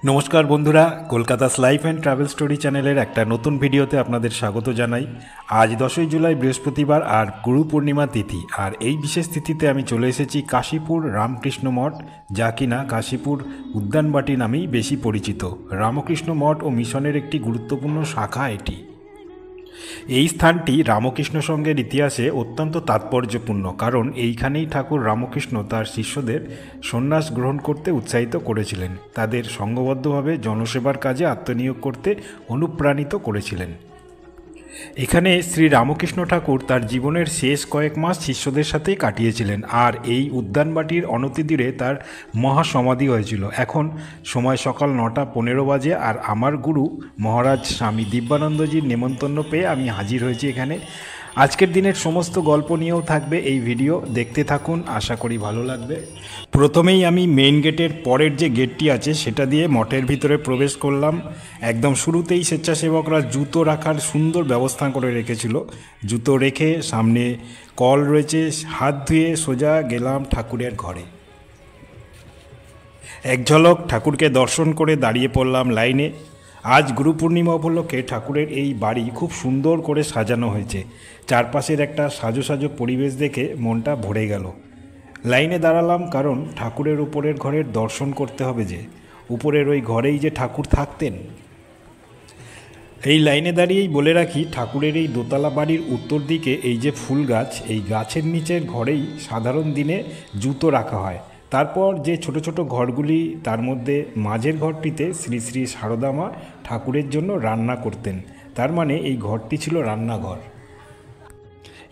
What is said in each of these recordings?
নমস্কার বন্ধুরা, কলকাতাস life and travel story চ্যানেলের একটা নতুন ভিডিওতে আপনাদের স্বাগত জানাই। আজ 10ই জুলাই বৃহস্পতিবার আর গুরু পূর্ণিমা তিথি। আর এই বিশেষ তিথিতে আমি চলে এসেছি কাশীপুর রামকৃষ্ণ মঠ, যা কিনা কাশীপুর উদ্যানবাটি নামেই বেশি পরিচিত। রামকৃষ্ণ মঠ ও মিশনের একটি গুরুত্বপূর্ণ শাখা এটি। এই স্থানটি রামকৃষ্ণ সংঘের ইতিহাসে অত্যন্ত তাৎপর্যপূর্ণ, কারণ এইখানেই ঠাকুর রামকৃষ্ণ তার শিষ্যদের সন্ন্যাস গ্রহণ করতে উৎসাহিত করেছিলেন, তাদের সংঘবদ্ধভাবে জনসেবার কাজে আত্মনিয়োগ করতে অনুপ্রাণিত করেছিলেন। এখানে শ্রী রামকৃষ্ণ ঠাকুর তার জীবনের শেষ কয়েক মাস শিষ্যদের সাথেই কাটিয়েছিলেন, আর এই উদ্যানবাটির অনতিদূরে তার মহাসমাধি হয়েছিল। এখন সময় সকাল 9:15 বাজে, আর আমার গুরু মহারাজ স্বামী দিব্যানন্দজির নেমন্তন্ন পেয়ে আমি হাজির হয়েছি এখানে। আজকের দিনের সমস্ত গল্প নিয়েও থাকবে এই ভিডিও, দেখতে থাকুন, আশা করি ভালো লাগবে। প্রথমেই আমি মেইন গেটের পরের যে গেটটি আছে সেটা দিয়ে মঠের ভিতরে প্রবেশ করলাম। একদম শুরুতেই স্বেচ্ছাসেবকরা জুতো রাখার সুন্দর ব্যবস্থা করে রেখেছিল। জুতো রেখে সামনে কল রয়েছে, হাত ধুয়ে সোজা গেলাম ঠাকুরের ঘরে। এক ঝলক ঠাকুরকে দর্শন করে দাঁড়িয়ে পড়লাম লাইনে। আজ গুরু পূর্ণিমা উপলক্ষে ঠাকুরের এই বাড়ি খুব সুন্দর করে সাজানো হয়েছে। চারপাশের একটা সাজো সাজো পরিবেশ দেখে মনটা ভরে গেল। লাইনে দাঁড়ালাম, কারণ ঠাকুরের উপরের ঘরের দর্শন করতে হবে, যে উপরের ওই ঘরেই যে ঠাকুর থাকতেন। এই লাইনে দাঁড়িয়েই বলে রাখি, ঠাকুরের এই দোতলা বাড়ির উত্তর দিকে এই যে ফুল গাছ, এই গাছের নিচের ঘরেই সাধারণ দিনে জুতো রাখা হয়। তারপর যে ছোট ছোট ঘরগুলি, তার মধ্যে মাঝের ঘরটিতে শ্রী শ্রী সারদা মা ঠাকুরের জন্য রান্না করতেন। তার মানে এই ঘরটি ছিল রান্নাঘর।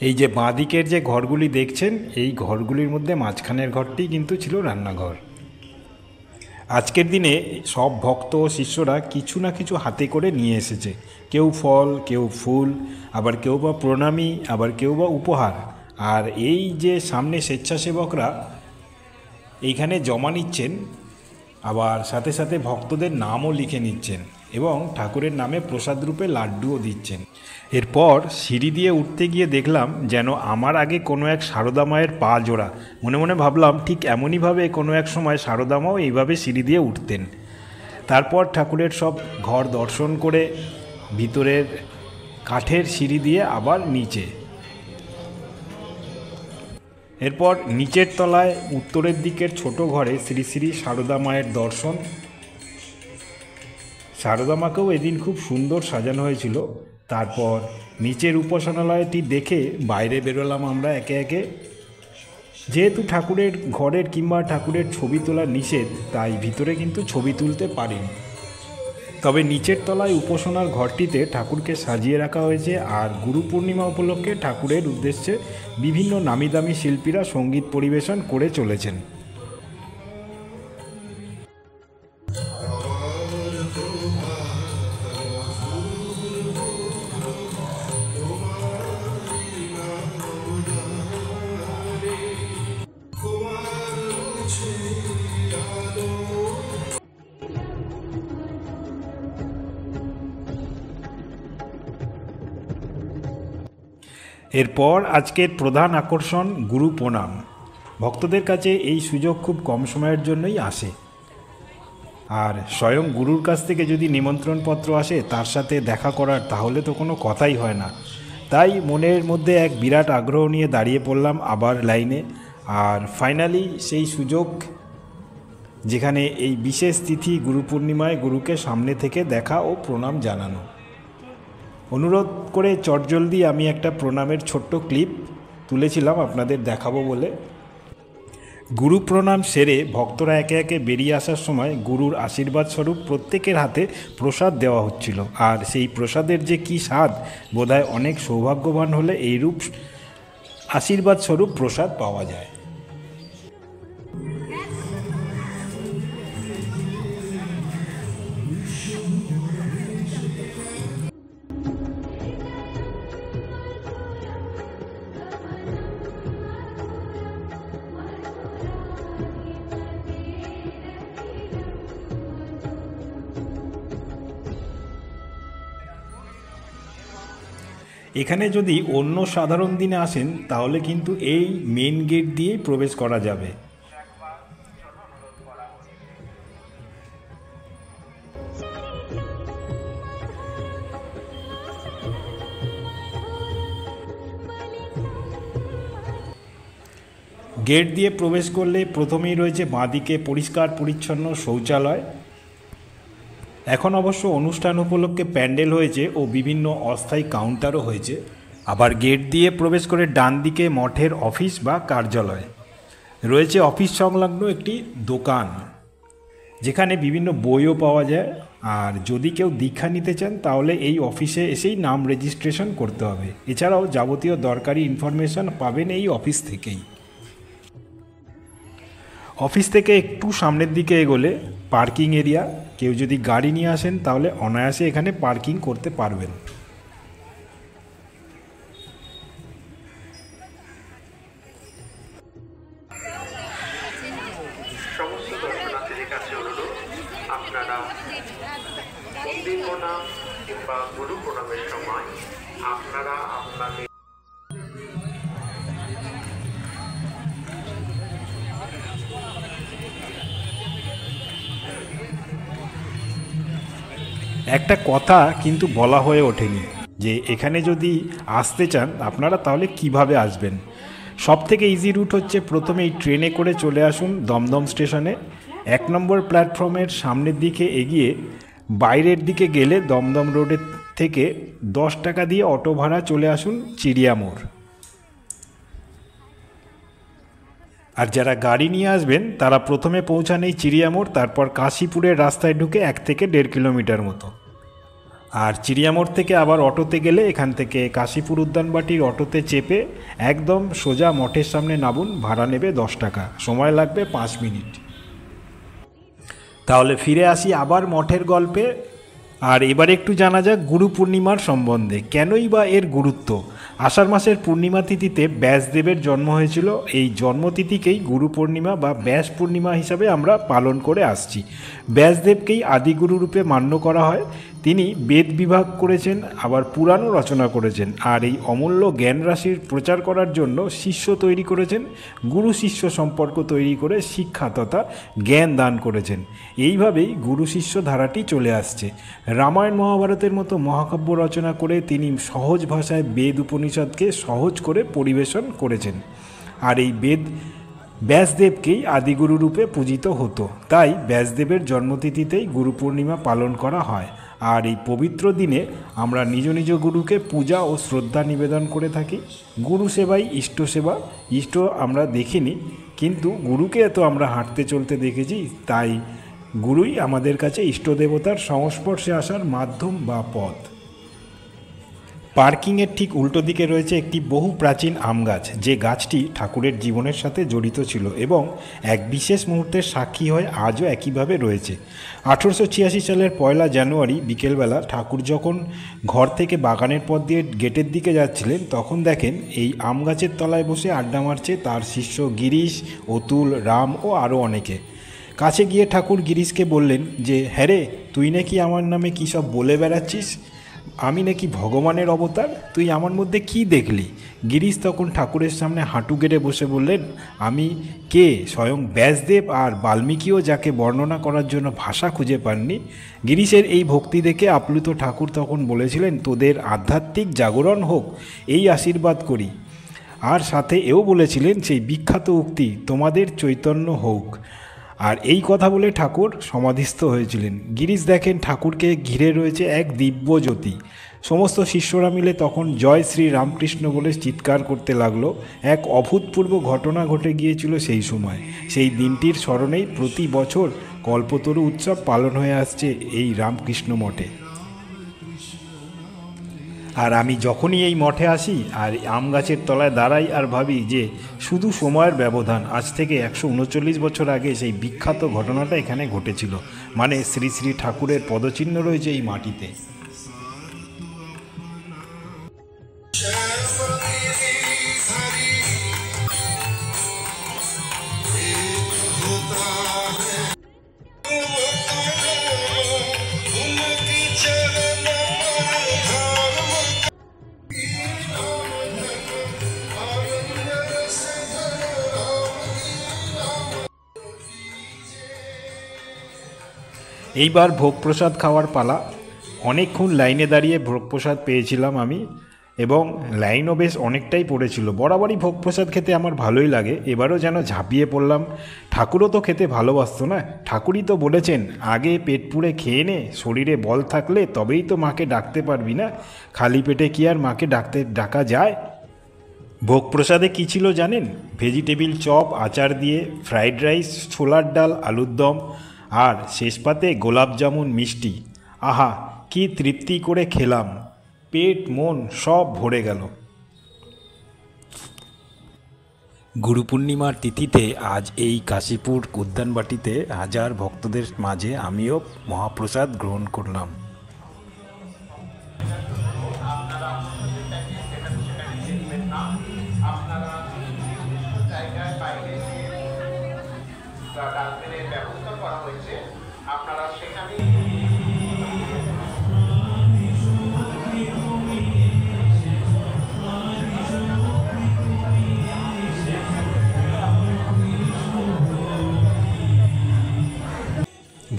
এই যে বাঁ দিকের যে ঘরগুলি দেখছেন, এই ঘরগুলির মধ্যে মাঝখানের ঘরটি কিন্তু ছিল রান্নাঘর। আজকের দিনে সব ভক্ত ও শিষ্যরা কিছু না কিছু হাতে করে নিয়ে এসেছে। কেউ ফল, কেউ ফুল, আবার কেউ বা প্রণামী, আবার কেউ বা উপহার। আর এই যে সামনে স্বেচ্ছাসেবকরা এইখানে জমা নিচ্ছেন, আবার সাথে সাথে ভক্তদের নামও লিখে নিচ্ছেন এবং ঠাকুরের নামে প্রসাদ রূপে লাড্ডুও দিচ্ছেন। এরপর সিঁড়ি দিয়ে উঠতে গিয়ে দেখলাম যেন আমার আগে কোনো এক সারদা মায়ের পা জোড়া। মনে মনে ভাবলাম, ঠিক এমনইভাবে কোনো এক সময় সারদা মাও এইভাবে সিঁড়ি দিয়ে উঠতেন। তারপর ঠাকুরের সব ঘর দর্শন করে ভিতরের কাঠের সিঁড়ি দিয়ে আবার নিচে। এরপর নিচের তলায় উত্তরের দিকের ছোট ঘরে শ্রী শ্রী সারদা মায়ের দর্শন। সারদা মাকেও এদিন খুব সুন্দর সাজানো হয়েছিল। তারপর নিচের উপাসনালয়টি দেখে বাইরে বেরোলাম আমরা একে একে। যেহেতু ঠাকুরের ঘরের কিংবা ঠাকুরের ছবি তোলা নিষেধ, তাই ভিতরে কিন্তু ছবি তুলতে পারেন। তবে নিচের তলায় উপাসনার ঘরটিতে ঠাকুরকে সাজিয়ে রাখা হয়েছে, আর গুরু পূর্ণিমা উপলক্ষে ঠাকুরের উদ্দেশ্যে বিভিন্ন নামি দামি শিল্পীরা সঙ্গীত পরিবেশন করে চলেছেন। এরপর আজকের প্রধান আকর্ষণ গুরু প্রণাম। ভক্তদের কাছে এই সুযোগ খুব কম সময়ের জন্যই আসে, আর স্বয়ং গুরুর কাছ থেকে যদি নিমন্ত্রণপত্র আসে তার সাথে দেখা করার, তাহলে তো কোনো কথাই হয় না। তাই মনের মধ্যে এক বিরাট আগ্রহ নিয়ে দাঁড়িয়ে পড়লাম আবার লাইনে। আর ফাইনালি সেই সুযোগ, যেখানে এই বিশেষ তিথি গুরু পূর্ণিমায় গুরুকে সামনে থেকে দেখা ও প্রণাম জানানো। অনুরোধ করে চটজলদি আমি একটা প্রণামের ছোট্ট ক্লিপ তুলেছিলাম আপনাদের দেখাবো বলে। গুরু প্রণাম সেরে ভক্তরা একে একে বেরিয়ে আসার সময় গুরুর আশীর্বাদ স্বরূপ প্রত্যেকের হাতে প্রসাদ দেওয়া হচ্ছিল। আর সেই প্রসাদের যে কী স্বাদ, বোধহয় অনেক সৌভাগ্যবান হলে এইরূপ আশীর্বাদ স্বরূপ প্রসাদ পাওয়া যায়। এখানে যদি অন্য সাধারণ দিনে আসেন, তাহলে কিন্তু এই মেন গেট দিয়েই প্রবেশ করা যাবে। গেট দিয়ে প্রবেশ করলে প্রথমেই রয়েছে বাঁদিকে পরিষ্কার পরিচ্ছন্ন শৌচালয়। এখন অবশ্য অনুষ্ঠান উপলক্ষে প্যান্ডেল হয়েছে ও বিভিন্ন অস্থায়ী কাউন্টারও হয়েছে। আবার গেট দিয়ে প্রবেশ করে ডান দিকে মঠের অফিস বা কার্যালয় রয়েছে। অফিস সংলগ্ন একটি দোকান যেখানে বিভিন্ন বইও পাওয়া যায়। আর যদি কেউ দীক্ষা নিতে চান তাহলে এই অফিসে এসেই নাম রেজিস্ট্রেশন করতে হবে। এছাড়াও যাবতীয় দরকারি ইনফরমেশন পাবেন এই অফিস থেকেই। অফিস থেকে একটু সামনের দিকে এগোলে পার্কিং এরিয়া, কেউ যদি গাড়ি নিয়ে আসেন তাহলে অনায়াসে এখানে পার্কিং করতে পারবেন। সমস্ত দর্শনার্থীদের কাছে অনুরোধ, আপনারা মন্দির প্রণাম কিংবা গুরু প্রণামের সময় আপনারা আপনাদের একটা কথা কিন্তু বলা হয়ে ওঠেনি যে এখানে যদি আসতে চান আপনারা তাহলে কিভাবে আসবেন। সব থেকে ইজি রুট হচ্ছে প্রথমেই ট্রেনে করে চলে আসুন দমদম স্টেশনে। 1 নম্বর প্ল্যাটফর্মের সামনের দিকে এগিয়ে বাইরের দিকে গেলে দমদম রোডের থেকে 10 টাকা দিয়ে অটো ভাড়া চলে আসুন চিড়িয়ামোড়। আর যারা গাড়ি নিয়ে আসবেন তারা প্রথমে পৌঁছান এই চিড়িয়ামোড়, তারপর কাশীপুরের রাস্তায় ঢুকে 1 থেকে 1.5 কিলোমিটার মতো। আর চিড়িয়ামোড় থেকে আবার অটোতে গেলে এখান থেকে কাশীপুর উদ্যানবাটির অটোতে চেপে একদম সোজা মঠের সামনে নামুন। ভাড়া নেবে 10 টাকা, সময় লাগবে 5 মিনিট। তাহলে ফিরে আসি আবার মঠের গল্পে। আর এবার একটু জানা যাক গুরু পূর্ণিমার সম্বন্ধে। কেনই বা এর গুরুত্ব? আষাঢ় মাসের পূর্ণিমা তিথিতে ব্যাসদেবের জন্ম হয়েছিল। এই জন্মতিথিকেই গুরু পূর্ণিমা বা ব্যাস পূর্ণিমা হিসাবে আমরা পালন করে আসছি। ব্যাসদেবকেই আদিগুরু রূপে মান্য করা হয়। তিনি বেদ বিভাগ করেছেন, আবার পুরাণও রচনা করেছেন। আর এই অমূল্য জ্ঞান রাশির প্রচার করার জন্য শিষ্য তৈরি করেছেন, গুরু শিষ্য সম্পর্ক তৈরি করে শিক্ষা তথা জ্ঞান দান করেছেন। এইভাবেই গুরু শিষ্য ধারাটি চলে আসছে। রামায়ণ মহাভারতের মতো মহাকাব্য রচনা করে তিনি সহজ ভাষায় বেদ উপনিষদকে সহজ করে পরিবেশন করেছেন। আর এই বেদ ব্যাসদেবকেই আদিগুরু রূপে পূজিত হতো। তাই ব্যাসদেবের জন্মতিথিতেই গুরু পূর্ণিমা পালন করা হয়। আর এই পবিত্র দিনে আমরা নিজ নিজ গুরুকে পূজা ও শ্রদ্ধা নিবেদন করে থাকি। গুরু সেবাই ইষ্ট সেবা। ইষ্ট আমরা দেখিনি, কিন্তু গুরুকে এত আমরা হাঁটতে চলতে দেখেছি। তাই গুরুই আমাদের কাছে ইষ্ট দেবতার সংস্পর্শে আসার মাধ্যম বা পথ। পার্কিংয়ের ঠিক উল্টো দিকে রয়েছে একটি বহু প্রাচীন আম গাছ, যে গাছটি ঠাকুরের জীবনের সাথে জড়িত ছিল এবং এক বিশেষ মুহূর্তের সাক্ষী হয়ে আজও একইভাবে রয়েছে। 1886 সালের 1 জানুয়ারি বিকেলবেলা ঠাকুর যখন ঘর থেকে বাগানের পথ দিয়ে গেটের দিকে যাচ্ছিলেন, তখন দেখেন এই আম গাছের তলায় বসে আড্ডা মারছে তার শিষ্য গিরিশ, অতুল, রাম ও আরও অনেকে। কাছে গিয়ে ঠাকুর গিরিশকে বললেন যে, হ্যাঁ রে, তুই নাকি আমার নামে কী সব বলে বেড়াচ্ছিস? আমি নাকি ভগবানের অবতার? তুই আমার মধ্যে কি দেখলি? গিরিশ তখন ঠাকুরের সামনে হাঁটু গেড়ে বসে বললেন, আমি কে? স্বয়ং ব্যাসদেব আর বাল্মীকিও যাকে বর্ণনা করার জন্য ভাষা খুঁজে পাননি। গিরিশের এই ভক্তি দেখে আপ্লুত ঠাকুর তখন বলেছিলেন, তোদের আধ্যাত্মিক জাগরণ হোক, এই আশীর্বাদ করি। আর সাথে এও বলেছিলেন সেই বিখ্যাত উক্তি, তোমাদের চৈতন্য হোক। আর এই কথা বলে ঠাকুর সমাধিস্থ হয়েছিলেন। গিরিশ দেখেন ঠাকুরকে ঘিরে রয়েছে এক দিব্য জ্যোতি। সমস্ত শিষ্যরা মিলে তখন জয় শ্রী রামকৃষ্ণ বলে চিৎকার করতে লাগলো। এক অভূতপূর্ব ঘটনা ঘটে গিয়েছিল সেই সময়। সেই দিনটির স্মরণেই প্রতি বছর কল্পতরু উৎসব পালন হয়ে আসছে এই রামকৃষ্ণ মঠে। আর আমি যখনই এই মঠে আসি আর আম গাছের তলায় দাঁড়াই আর ভাবি যে শুধু সময়ের ব্যবধান, আজ থেকে 139 বছর আগে সেই বিখ্যাত ঘটনাটা এখানে ঘটেছিল। মানে শ্রী শ্রী ঠাকুরের পদচিহ্ন রয়েছে এই মাটিতে। এইবার ভোগ প্রসাদ খাওয়ার পালা। অনেকক্ষণ লাইনে দাঁড়িয়ে ভোগ প্রসাদ পেয়েছিলাম আমি। এবং লাইনও বেশ অনেকটাই পড়েছিল। বরাবরই ভোগ প্রসাদ খেতে আমার ভালোই লাগে, এবারও যেন ঝাঁপিয়ে পড়লাম। ঠাকুরও তো খেতে ভালোবাসতো না, ঠাকুরই তো বলেছেন আগে পেট পুড়ে খেয়ে নে, শরীরে বল থাকলে তবেই তো মাকে ডাকতে পারবি, না খালি পেটে কি আর মাকে ডাকা যায়। ভোগ প্রসাদে কী ছিল জানেন? ভেজিটেবিল চপ আচার দিয়ে, ফ্রাইড রাইস, ছোলার ডাল, আলুর দম, আর শেষ পাতে গোলাপ জামুন মিষ্টি। আহা, কি তৃপ্তি করে খেলাম, পেট মন সব ভরে গেল। গুরু পূর্ণিমার তিথিতে আজ এই কাশীপুর উদ্যানবাটিতে হাজার ভক্তদের মাঝে আমিও মহাপ্রসাদ গ্রহণ করলাম। আপনারা জায়গায় বাইরে ডাস্টবিনের ব্যবস্থা করা হয়েছে, আপনারা সেখানে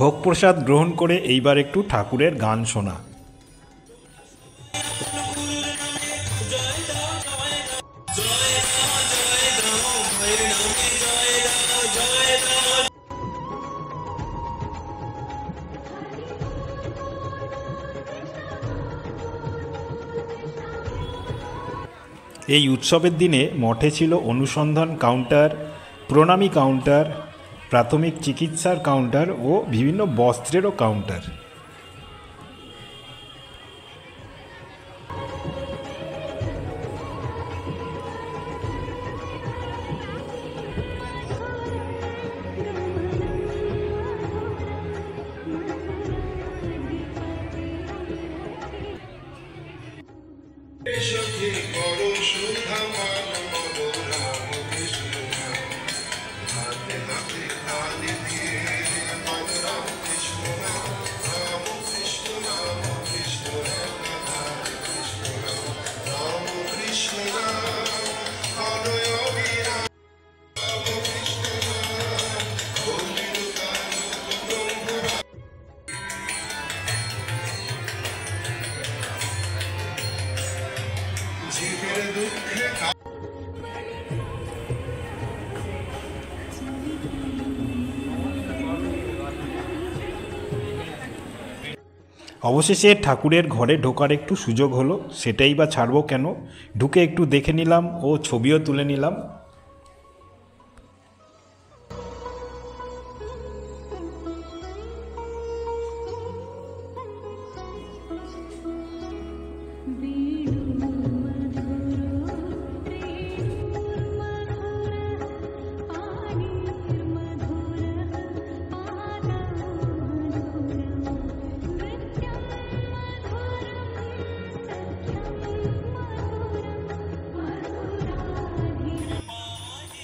ভোগ প্রসাদ গ্রহণ করে এইবার একটু ঠাকুরের গান শোনা। এই উৎসবের দিনে মঠে ছিল অনুসন্ধান কাউন্টার, প্রণামী কাউন্টার, প্রাথমিক চিকিৎসার কাউন্টার ও বিভিন্ন বস্ত্রেরও কাউন্টার। অবশেষে ঠাকুরের ঘরে ঢোকার একটু সুযোগ হলো, সেটাই বা ছাড়বো কেন, ঢুকে একটু দেখে নিলাম ও ছবিও তুলে নিলাম।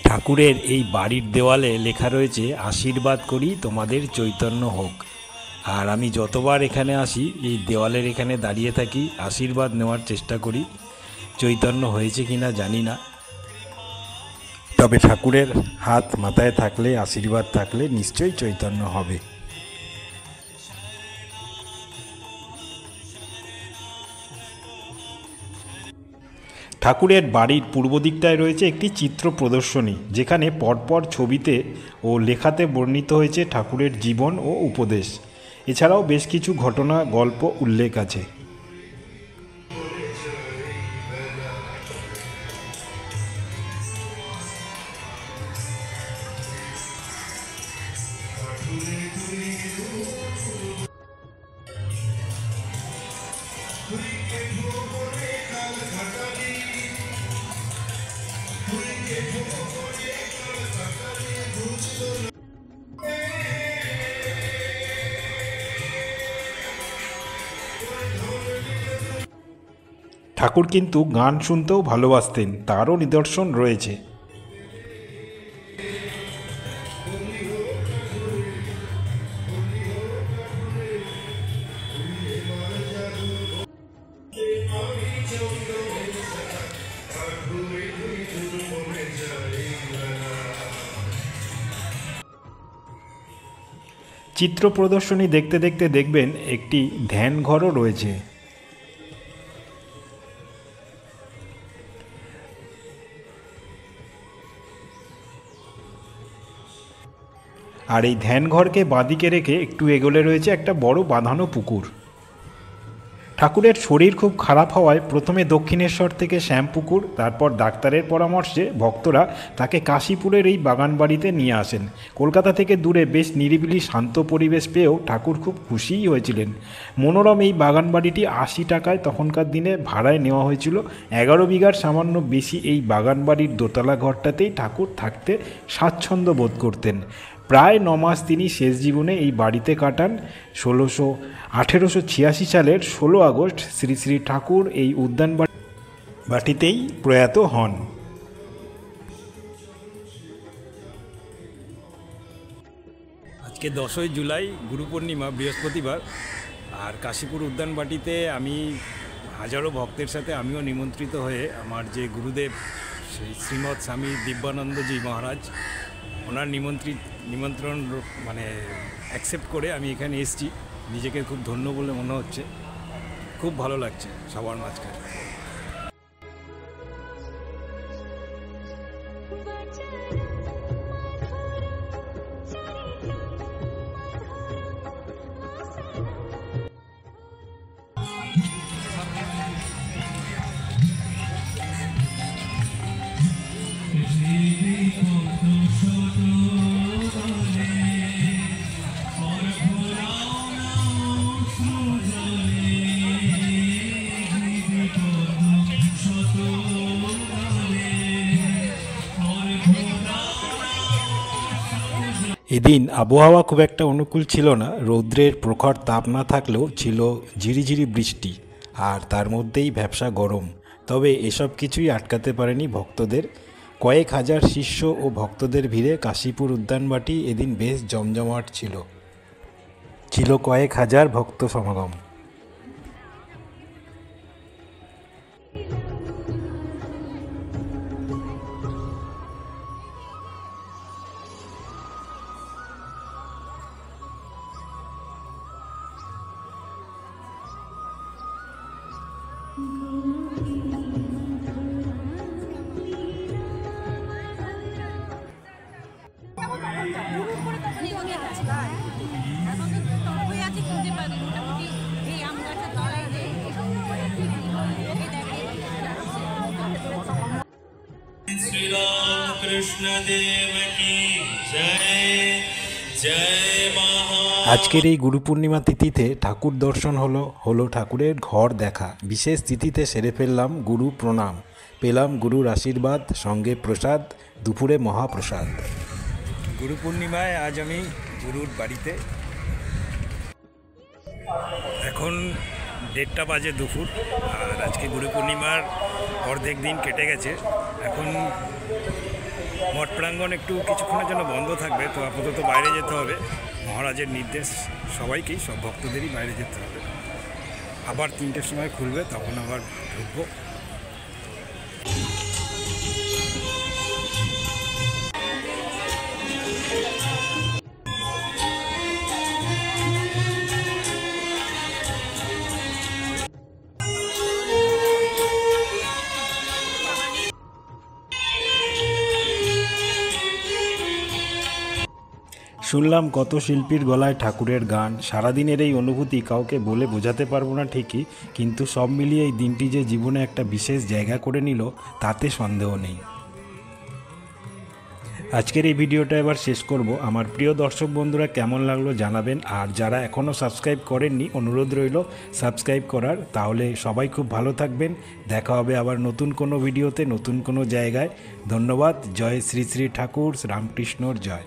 ঠাকুরের এই বাড়ির দেওয়ালে লেখা রয়েছে, আশীর্বাদ করি তোমাদের চৈতন্য হোক। আর আমি যতবার এখানে আসি এই দেওয়ালের এখানে দাঁড়িয়ে থাকি, আশীর্বাদ নেওয়ার চেষ্টা করি। চৈতন্য হয়েছে কিনা জানি না, তবে ঠাকুরের হাত মাথায় থাকলে, আশীর্বাদ থাকলে নিশ্চয়ই চৈতন্য হবে। ঠাকুরের বাড়ির পূর্ব দিকটায় রয়েছে একটি চিত্র প্রদর্শনী, যেখানে পরপর ছবিতে ও লেখাতে বর্ণিত হয়েছে ঠাকুরের জীবন ও উপদেশ। এছাড়াও বেশ কিছু ঘটনা, গল্প উল্লেখ আছে। ঠাকুর কিন্তু গান শুনতেও ভালোবাসতেন, তারও নিদর্শন রয়েছে। চিত্র প্রদর্শনী দেখতে দেখতে দেখবেন একটি ধ্যান ঘরও রয়েছে। আর এই ধ্যানঘরকে বাঁদিকে রেখে একটু এগোলে রয়েছে একটা বড় বাঁধানো পুকুর। ঠাকুরের শরীর খুব খারাপ হওয়ায় প্রথমে দক্ষিণেশ্বর থেকে শ্যামপুকুর, তারপর ডাক্তারের পরামর্শে ভক্তরা তাকে কাশীপুরের এই বাগানবাড়িতে নিয়ে আসেন। কলকাতা থেকে দূরে বেশ নিরিবিলি শান্ত পরিবেশ পেয়েও ঠাকুর খুব খুশিই হয়েছিলেন। মনোরম এই বাগানবাড়িটি 80 টাকায় তখনকার দিনে ভাড়ায় নেওয়া হয়েছিল। 11 বিঘার সামান্য বেশি এই বাগানবাড়ির দোতলা ঘরটাতেই ঠাকুর থাকতে স্বাচ্ছন্দ্য বোধ করতেন। প্রায় 9 মাস তিনি শেষ জীবনে এই বাড়িতে কাটান। 1886 সালের 16 আগস্ট শ্রী শ্রী ঠাকুর এই উদ্যানবাটিতেই প্রয়াত হন। আজকে 10ই জুলাই গুরু পূর্ণিমা, বৃহস্পতিবার। আর কাশীপুর উদ্যানবাটিতে আমি হাজারো ভক্তের সাথে আমিও নিমন্ত্রিত হয়ে আমার যে গুরুদেব সেই শ্রীমৎ স্বামী দিব্যানন্দজি মহারাজ, ওনার নিমন্ত্রণ অ্যাকসেপ্ট করে আমি এখানে এসেছি। নিজেকে খুব ধন্য বলে মনে হচ্ছে, খুব ভালো লাগছে সবার মাঝখানে। এদিন আবহাওয়া খুব একটা অনুকূল ছিল না। রৌদ্রের প্রখর তাপ না থাকলেও ছিল ঝিরিঝিরি বৃষ্টি, আর তার মধ্যেই ভ্যাপসা গরম। তবে এসব কিছুই আটকাতে পারেনি ভক্তদের। কয়েক হাজার শিষ্য ও ভক্তদের ভিড়ে কাশীপুর উদ্যানবাটি এদিন বেশ জমজমাট ছিল কয়েক হাজার ভক্ত সমাগম। श्री राम कृष्ण देव की जय जय महा। আজকের এই গুরু পূর্ণিমা তিথিতে ঠাকুর দর্শন হলো ঠাকুরের ঘর দেখা। বিশেষ তিথিতে সেরে ফেললাম গুরু প্রণাম, পেলাম গুরুর আশীর্বাদ, সঙ্গে প্রসাদ, দুপুরে মহাপ্রসাদ। গুরু পূর্ণিমায় আজ আমি গুরুর বাড়িতে। এখন 1:30 বাজে দুপুর। আর আজকে গুরু পূর্ণিমার অর্ধেক দিন কেটে গেছে। এখন মঠ প্রাঙ্গণ একটু কিছুক্ষণের জন্য বন্ধ থাকবে, তো আপাতত বাইরে যেতে হবে। মহারাজের নির্দেশ সবাইকেই, সব ভক্তদেরই বাইরে যেতে হবে। আবার 3টের সময় খুলবে, তখন আবার ঢুকবো। শুনলাম কত শিল্পীর গলায় ঠাকুরের গান। সারাদিনের এই অনুভূতি কাউকে বলে বোঝাতে পারবো না ঠিকই, কিন্তু সব মিলিয়ে এই দিনটি যে জীবনে একটা বিশেষ জায়গা করে নিল তাতে সন্দেহ নেই। আজকের এই ভিডিওটা এবার শেষ করব। আমার প্রিয় দর্শক বন্ধুরা কেমন লাগলো জানাবেন, আর যারা এখনও সাবস্ক্রাইব করেননি অনুরোধ রইল সাবস্ক্রাইব করার। তাহলে সবাই খুব ভালো থাকবেন। দেখা হবে আবার নতুন কোনো ভিডিওতে, নতুন কোনো জায়গায়। ধন্যবাদ। জয় শ্রী শ্রী ঠাকুর রামকৃষ্ণর জয়।